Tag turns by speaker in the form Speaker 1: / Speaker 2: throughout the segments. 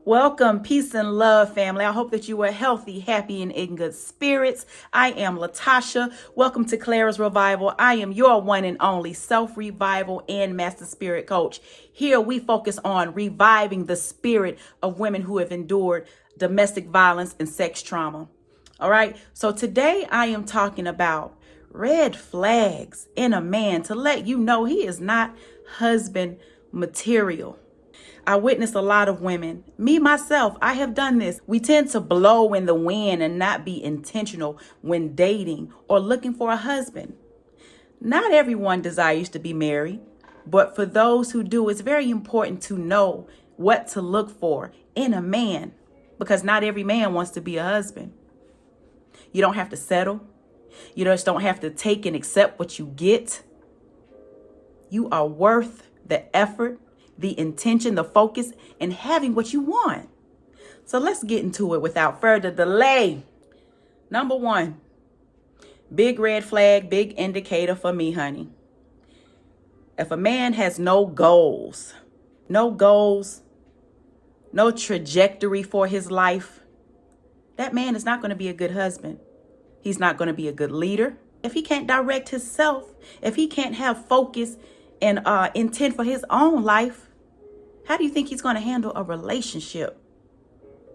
Speaker 1: Welcome, peace and love, family. I hope that you are healthy, happy, and in good spirits. I am Latasha. Welcome to Clara's Revival. I am your one and only self-revival and master spirit coach. Here we focus on reviving the spirit of women who have endured domestic violence and sex trauma. All right, so today I am talking about red flags in a man to let you know he is not husband material. I witness a lot of women, me myself, I have done this. We tend to blow in the wind and not be intentional when dating or looking for a husband. Not everyone desires to be married, but for those who do, it's very important to know what to look for in a man, because not every man wants to be a husband. You don't have to settle. You just don't have to take and accept what you get. You are worth the effort, the intention, the focus, and having what you want. So let's get into it without further delay. Number one, big red flag, big indicator for me, honey. If a man has no goals, no trajectory for his life, that man is not going to be a good husband. He's not going to be a good leader. If he can't direct himself, if he can't have focus and intent for his own life, how do you think he's going to handle a relationship?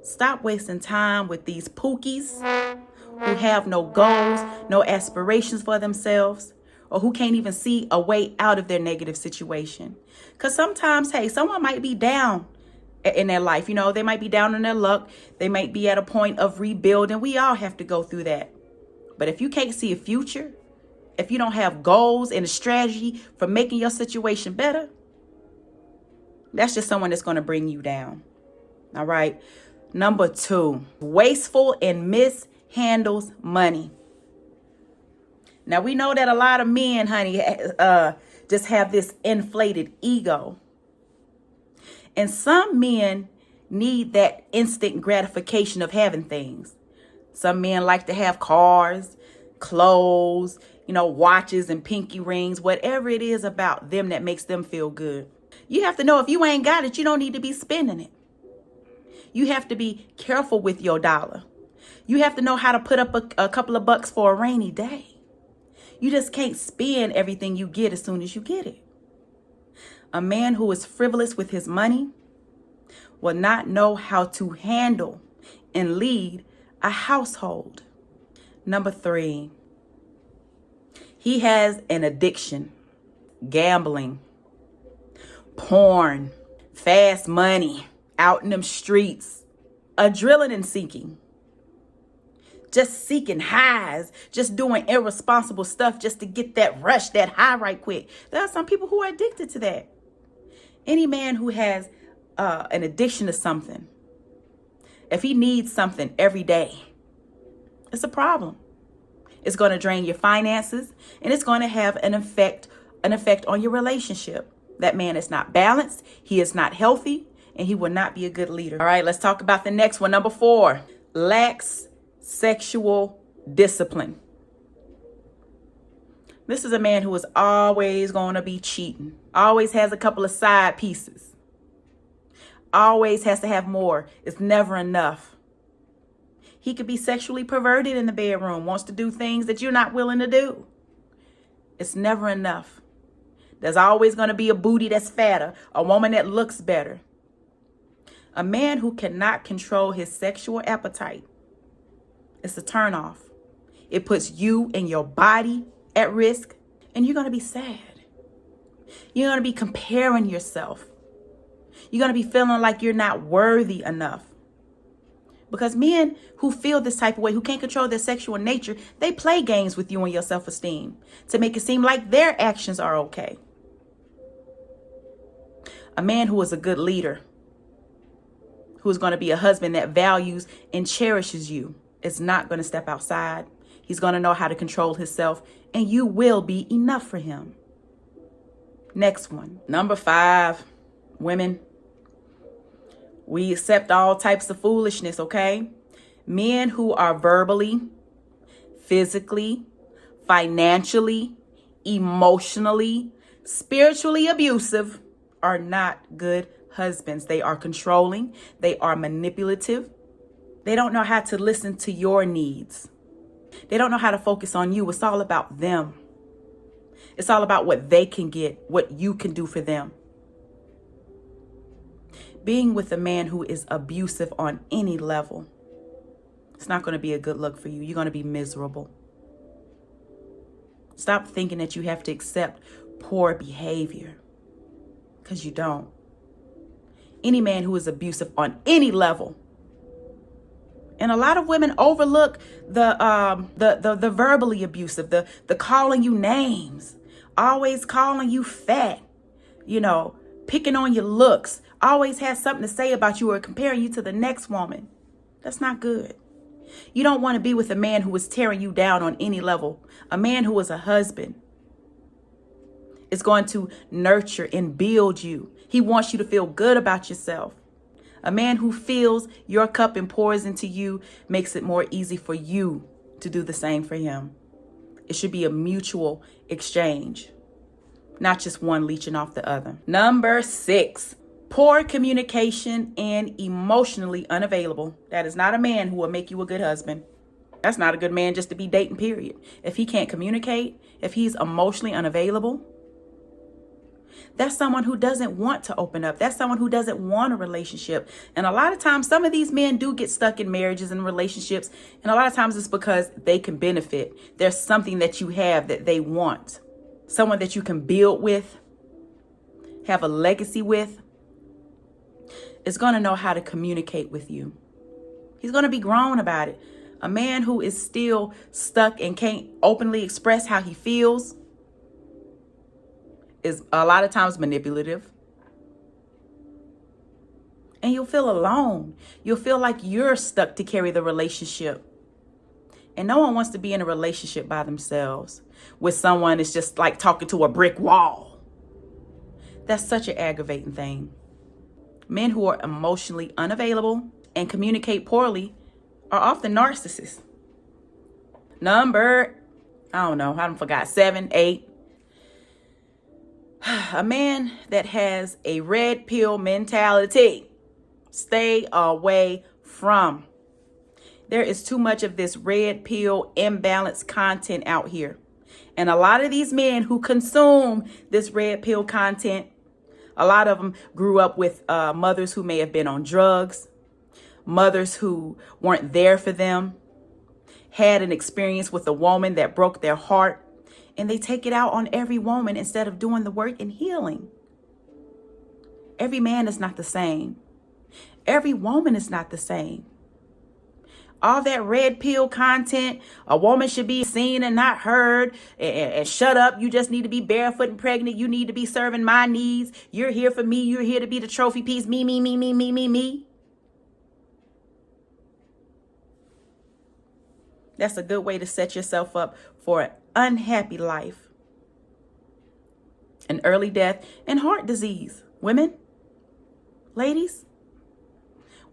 Speaker 1: Stop wasting time with these pookies who have no goals, no aspirations for themselves, or who can't even see a way out of their negative situation. Because sometimes, hey, someone might be down in their life. You know, they might be down on their luck. They might be at a point of rebuilding. We all have to go through that. But if you can't see a future, if you don't have goals and a strategy for making your situation better, that's just someone that's going to bring you down. All right. Number two, wasteful and mishandles money. Now, we know that a lot of men, honey, just have this inflated ego. And some men need that instant gratification of having things. Some men like to have cars, clothes, watches and pinky rings, whatever it is about them that makes them feel good. You have to know if you ain't got it, you don't need to be spending it. You have to be careful with your dollar. You have to know how to put up a couple of bucks for a rainy day. You just can't spend everything you get as soon as you get it. A man who is frivolous with his money will not know how to handle and lead a household. Number three, he has an addiction, gambling, porn, fast money, out in them streets, adrenaline seeking, just seeking highs, just doing irresponsible stuff just to get that rush, that high right quick. There are some people who are addicted to that. Any man who has an addiction to something, if he needs something every day, it's a problem. It's going to drain your finances, and it's going to have an effect on your relationship. That man is not balanced. He is not healthy, and he will not be a good leader. All right, let's talk about the next one. Number four, lacks sexual discipline. This is a man who is always going to be cheating, always has a couple of side pieces, always has to have more. It's never enough. He could be sexually perverted in the bedroom, wants to do things that you're not willing to do. It's never enough. There's always going to be a booty that's fatter, a woman that looks better. A man who cannot control his sexual appetite, it's a turnoff. It puts you and your body at risk, and you're going to be sad. You're going to be comparing yourself. You're going to be feeling like you're not worthy enough. Because men who feel this type of way, who can't control their sexual nature, they play games with you and your self-esteem to make it seem like their actions are okay. A man who is a good leader, who is going to be a husband that values and cherishes you, is not going to step outside. He's going to know how to control himself, and you will be enough for him. Next one. Number five, women. We accept all types of foolishness, okay? Men who are verbally, physically, financially, emotionally, spiritually abusive are not good husbands. They are controlling. They are manipulative. They don't know how to listen to your needs. They don't know how to focus on you. It's all about them. It's all about what they can get, what you can do for them. Being with a man who is abusive on any level, it's not going to be a good look for you. You're going to be miserable. Stop thinking that you have to accept poor behavior, because you don't. Any man who is abusive on any level, and a lot of women overlook the verbally abusive, the calling you names, always calling you fat, picking on your looks, always has something to say about you or comparing you to the next woman. That's not good. You don't want to be with a man who is tearing you down on any level. A man who is a husband is going to nurture and build you. He wants you to feel good about yourself. A man who fills your cup and pours into you makes it more easy for you to do the same for him. It should be a mutual exchange, not just one leeching off the other. Number 6, poor communication and emotionally unavailable. That is not a man who will make you a good husband. That's not a good man just to be dating, period. If he can't communicate, if he's emotionally unavailable, that's someone who doesn't want to open up. That's someone who doesn't want a relationship. And a lot of times, some of these men do get stuck in marriages and relationships. And a lot of times it's because they can benefit. There's something that you have that they want. Someone that you can build with, have a legacy with, is going to know how to communicate with you. He's going to be grown about it. A man who is still stuck and can't openly express how he feels is a lot of times manipulative. And you'll feel alone. You'll feel like you're stuck to carry the relationship. And no one wants to be in a relationship by themselves with someone that's just like talking to a brick wall. That's such an aggravating thing. Men who are emotionally unavailable and communicate poorly are often narcissists. Number, I forgot, 7, 8. A man that has a red pill mentality. Stay away from. There is too much of this red pill imbalanced content out here. And a lot of these men who consume this red pill content, a lot of them grew up with mothers who may have been on drugs, mothers who weren't there for them, had an experience with a woman that broke their heart, and they take it out on every woman instead of doing the work and healing. Every man is not the same. Every woman is not the same. All that red pill content, a woman should be seen and not heard, and shut up. You just need to be barefoot and pregnant. You need to be serving my needs. You're here for me. You're here to be the trophy piece. Me, me, me, me, me, me, me. That's a good way to set yourself up for an unhappy life, an early death, and heart disease. Women, ladies,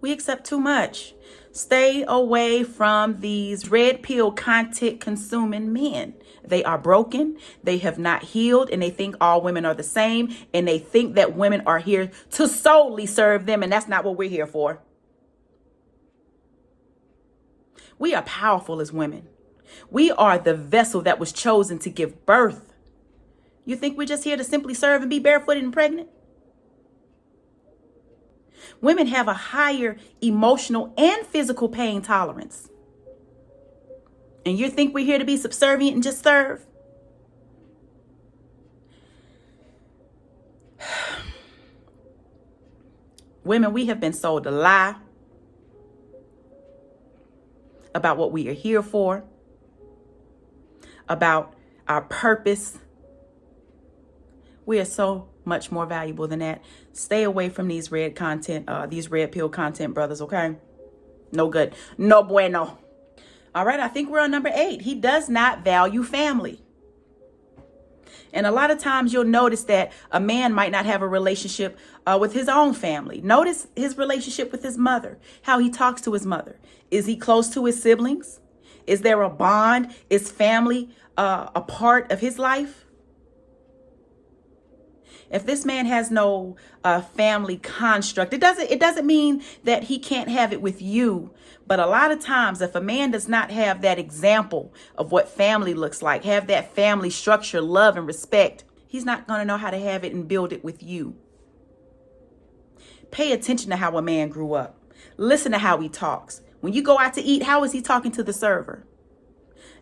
Speaker 1: we accept too much. Stay away from these red pill content consuming men. They are broken. They have not healed, and they think all women are the same, and they think that women are here to solely serve them, and that's not what we're here for. We are powerful as women. We are the vessel that was chosen to give birth. You think we're just here to simply serve and be barefooted and pregnant? Women have a higher emotional and physical pain tolerance. And you think we're here to be subservient and just serve? Women, we have been sold a lie about what we are here for, about our purpose. We are so much more valuable than that. Stay away from these red pill content, brothers, okay? No good. No bueno. All right, I think we're on number 8. He does not value family. And a lot of times you'll notice that a man might not have a relationship with his own family. Notice his relationship with his mother, how he talks to his mother. Is he close to his siblings? Is there a bond? Is family a part of his life? If this man has no family construct, it doesn't mean that he can't have it with you. But a lot of times, if a man does not have that example of what family looks like, have that family structure, love and respect, he's not going to know how to have it and build it with you. Pay attention to how a man grew up. Listen to how he talks. When you go out to eat, how is he talking to the server?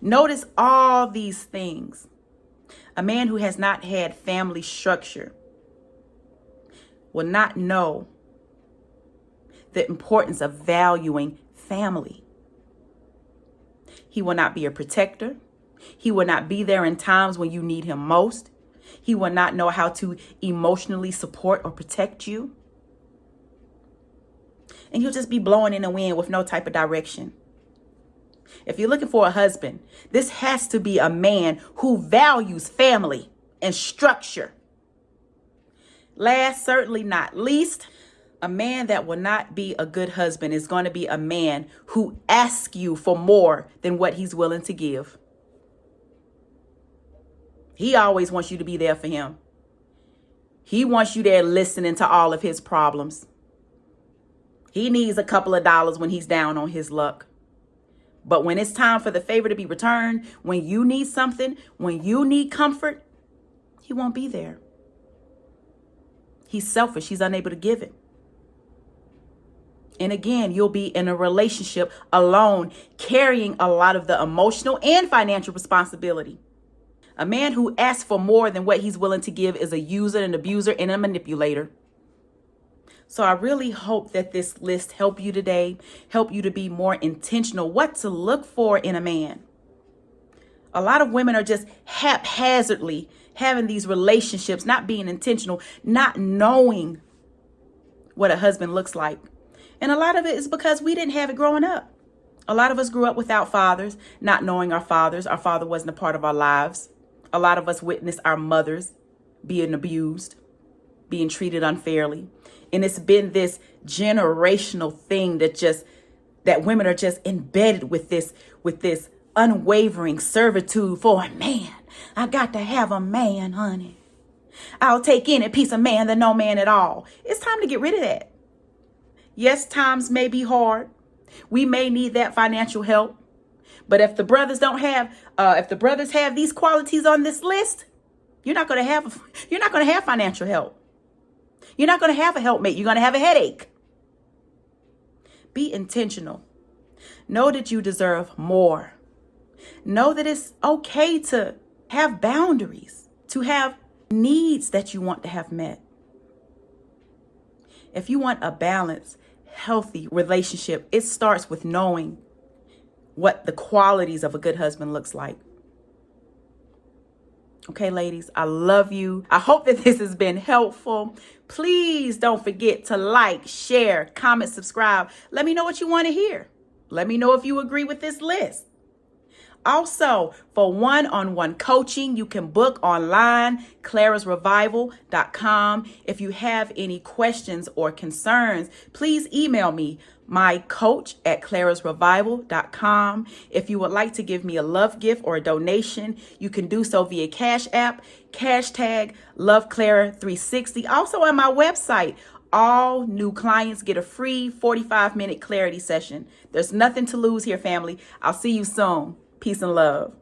Speaker 1: Notice all these things. A man who has not had family structure will not know the importance of valuing family. He will not be a protector. He will not be there in times when you need him most. He will not know how to emotionally support or protect you. And he'll just be blowing in the wind with no type of direction. If you're looking for a husband, this has to be a man who values family and structure. Last, certainly not least, a man that will not be a good husband is going to be a man who asks you for more than what he's willing to give. He always wants you to be there for him. He wants you there listening to all of his problems. He needs a couple of dollars when he's down on his luck. But when it's time for the favor to be returned, when you need something, when you need comfort, he won't be there. He's selfish. He's unable to give it. And again, you'll be in a relationship alone, carrying a lot of the emotional and financial responsibility. A man who asks for more than what he's willing to give is a user, an abuser, and a manipulator. So I really hope that this list help you today, help you to be more intentional, what to look for in a man. A lot of women are just haphazardly having these relationships, not being intentional, not knowing what a husband looks like. And a lot of it is because we didn't have it growing up. A lot of us grew up without fathers, not knowing our fathers. Our father wasn't a part of our lives. A lot of us witnessed our mothers being abused, being treated unfairly. And it's been this generational thing that women are just embedded with this unwavering servitude for a man. I got to have a man, honey. I'll take any piece of man than no man at all. It's time to get rid of that. Yes, times may be hard. We may need that financial help. But if the brothers have these qualities on this list, you're not going to have financial help. You're not going to have a helpmate. You're going to have a headache. Be intentional. Know that you deserve more. Know that it's okay to have boundaries, to have needs that you want to have met. If you want a balanced, healthy relationship, it starts with knowing what the qualities of a good husband looks like. Okay, ladies, I love you. I hope that this has been helpful. Please don't forget to like, share, comment, subscribe. Let me know what you want to hear. Let me know if you agree with this list. Also, for one-on-one coaching, you can book online, clarasrevival.com. If you have any questions or concerns, please email me, mycoach@clarasrevival.com. If you would like to give me a love gift or a donation, you can do so via Cash App, hashtag LoveClara360. Also on my website, all new clients get a free 45-minute clarity session. There's nothing to lose here, family. I'll see you soon. Peace and love.